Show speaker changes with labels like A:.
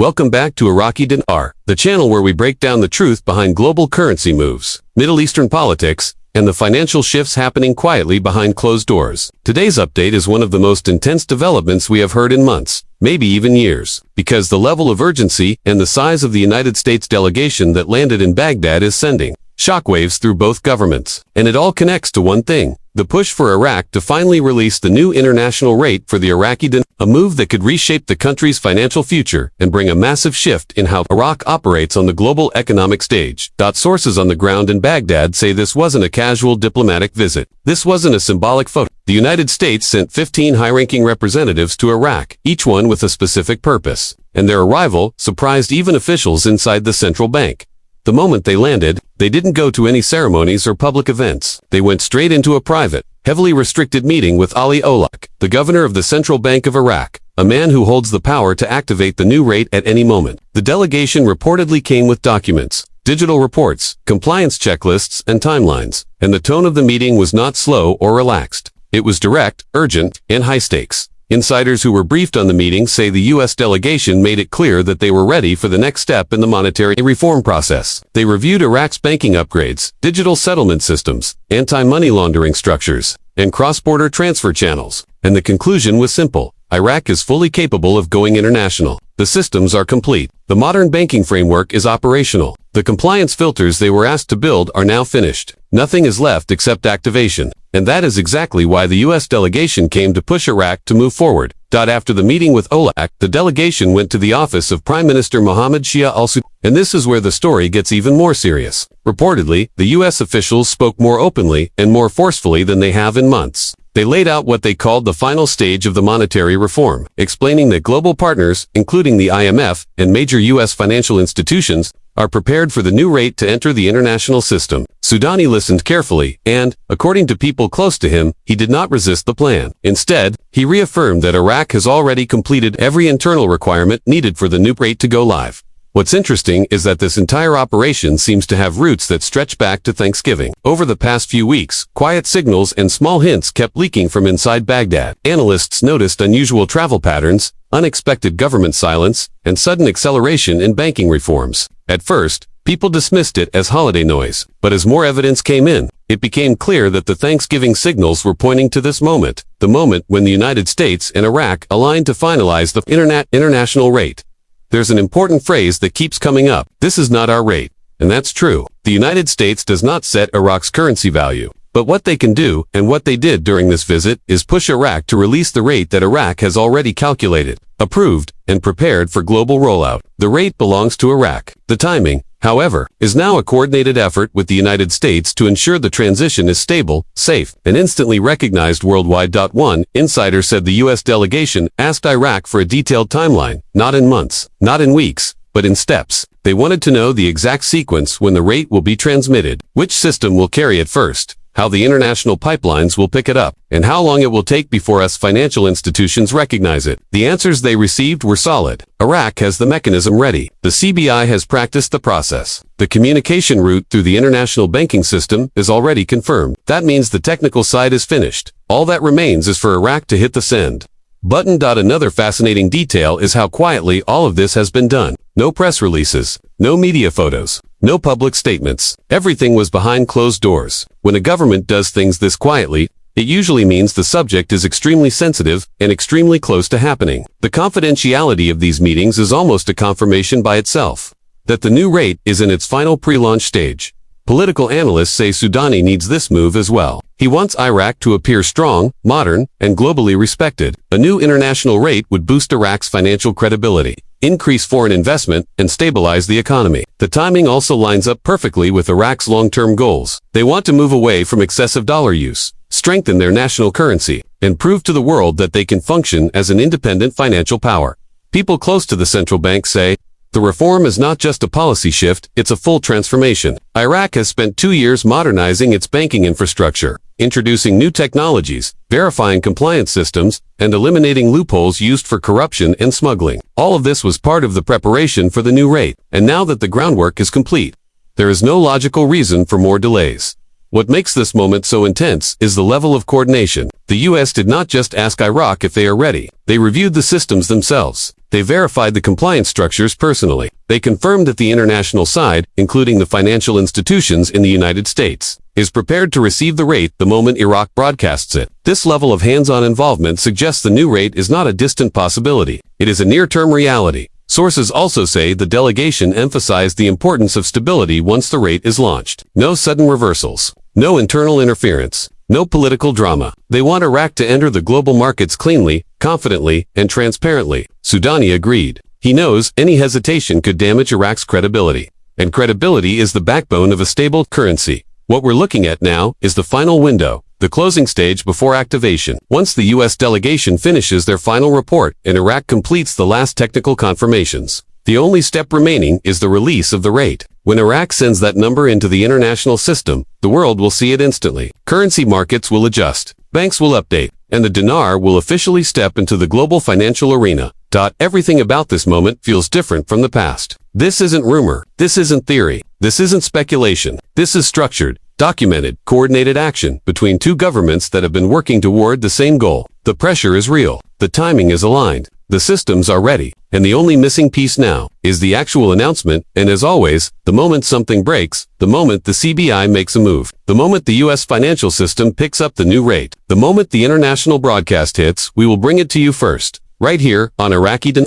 A: Welcome back to Iraqi Dinar, the channel where we break down the truth behind global currency moves, Middle Eastern politics, and the financial shifts happening quietly behind closed doors. Today's update is one of the most intense developments we have heard in months, maybe even years, because the level of urgency and the size of the United States delegation that landed in Baghdad is sending shockwaves through both governments. And it all connects to one thing: the push for Iraq to finally release the new international rate for the Iraqi Dinar, a move that could reshape the country's financial future and bring a massive shift in how Iraq operates on the global economic stage. Sources on the ground in Baghdad say this wasn't a casual diplomatic visit. This wasn't a symbolic photo. The United States sent 15 high-ranking representatives to Iraq, each one with a specific purpose. And their arrival surprised even officials inside the central bank. The moment they landed, they didn't go to any ceremonies or public events. They went straight into a private, heavily restricted meeting with Ali Olak, the governor of the Central Bank of Iraq, a man who holds the power to activate the new rate at any moment. The delegation reportedly came with documents, digital reports, compliance checklists, and timelines, and the tone of the meeting was not slow or relaxed. It was direct, urgent, and high stakes. Insiders who were briefed on the meeting say the U.S. delegation made it clear that they were ready for the next step in the monetary reform process. They reviewed Iraq's banking upgrades, digital settlement systems, anti-money laundering structures, and cross-border transfer channels. And the conclusion was simple: Iraq is fully capable of going international. The systems are complete. The modern banking framework is operational. The compliance filters they were asked to build are now finished. Nothing is left except activation. And that is exactly why the U.S. delegation came to push Iraq to move forward. After the meeting with Olak, the delegation went to the office of Prime Minister Mohammed Shia al-Sudani. And this is where the story gets even more serious. Reportedly, the U.S. officials spoke more openly and more forcefully than they have in months. They laid out what they called the final stage of the monetary reform, explaining that global partners, including the IMF and major U.S. financial institutions, are prepared for the new rate to enter the international system. Sudani listened carefully, and, according to people close to him, he did not resist the plan. Instead, he reaffirmed that Iraq has already completed every internal requirement needed for the new rate to go live. What's interesting is that this entire operation seems to have roots that stretch back to Thanksgiving. Over the past few weeks, quiet signals and small hints kept leaking from inside Baghdad. Analysts noticed unusual travel patterns, unexpected government silence, and sudden acceleration in banking reforms. At first, people dismissed it as holiday noise, but as more evidence came in, it became clear that the Thanksgiving signals were pointing to this moment, the moment when the United States and Iraq aligned to finalize the international rate. There's an important phrase that keeps coming up: this is not our rate. And that's true. The United States does not set Iraq's currency value. But what they can do, and what they did during this visit, is push Iraq to release the rate that Iraq has already calculated, approved, and prepared for global rollout. The rate belongs to Iraq. The timing, however, is now a coordinated effort with the United States to ensure the transition is stable, safe, and instantly recognized worldwide. One insider said the U.S. delegation asked Iraq for a detailed timeline, not in months, not in weeks, but in steps. They wanted to know the exact sequence when the rate will be transmitted, which system will carry it first, how the international pipelines will pick it up, and how long it will take before us financial institutions recognize it. The answers they received were solid. Iraq has the mechanism ready. The CBI has practiced the process. The communication route through the international banking system is already confirmed. That means the technical side is finished. All that remains is for Iraq to hit the send button. Another fascinating detail is how quietly all of this has been done. No press releases, no media photos, no public statements. Everything was behind closed doors. When a government does things this quietly, it usually means the subject is extremely sensitive and extremely close to happening. The confidentiality of these meetings is almost a confirmation by itself that the new rate is in its final pre-launch stage. Political analysts say Sudani needs this move as well. He wants Iraq to appear strong, modern, and globally respected. A new international rate would boost Iraq's financial credibility, increase foreign investment, and stabilize the economy. The timing also lines up perfectly with Iraq's long-term goals. They want to move away from excessive dollar use, strengthen their national currency, and prove to the world that they can function as an independent financial power. People close to the central bank say, the reform is not just a policy shift, it's a full transformation. Iraq has spent 2 years modernizing its banking infrastructure, introducing new technologies, verifying compliance systems, and eliminating loopholes used for corruption and smuggling. All of this was part of the preparation for the new rate, and now that the groundwork is complete, there is no logical reason for more delays. What makes this moment so intense is the level of coordination. The U.S. did not just ask Iraq if they are ready. They reviewed the systems themselves. They verified the compliance structures personally. They confirmed that the international side, including the financial institutions in the United States, is prepared to receive the rate the moment Iraq broadcasts it. This level of hands-on involvement suggests the new rate is not a distant possibility. It is a near-term reality. Sources also say the delegation emphasized the importance of stability once the rate is launched. No sudden reversals. No internal interference. No political drama. They want Iraq to enter the global markets cleanly, confidently, and transparently. Sudani agreed. He knows any hesitation could damage Iraq's credibility. And credibility is the backbone of a stable currency. What we're looking at now is the final window, the closing stage before activation. Once the U.S. delegation finishes their final report and Iraq completes the last technical confirmations, the only step remaining is the release of the rate. When Iraq sends that number into the international system, the world will see it instantly. Currency markets will adjust, banks will update, and the dinar will officially step into the global financial arena. Everything about this moment feels different from the past. This isn't rumor. This isn't theory. This isn't speculation. This is structured, documented, coordinated action between two governments that have been working toward the same goal. The pressure is real. The timing is aligned. The systems are ready. And the only missing piece now is the actual announcement, and as always, the moment something breaks, the moment the CBI makes a move, the moment the U.S. financial system picks up the new rate, the moment the international broadcast hits, we will bring it to you first, right here on Iraqi Dinar.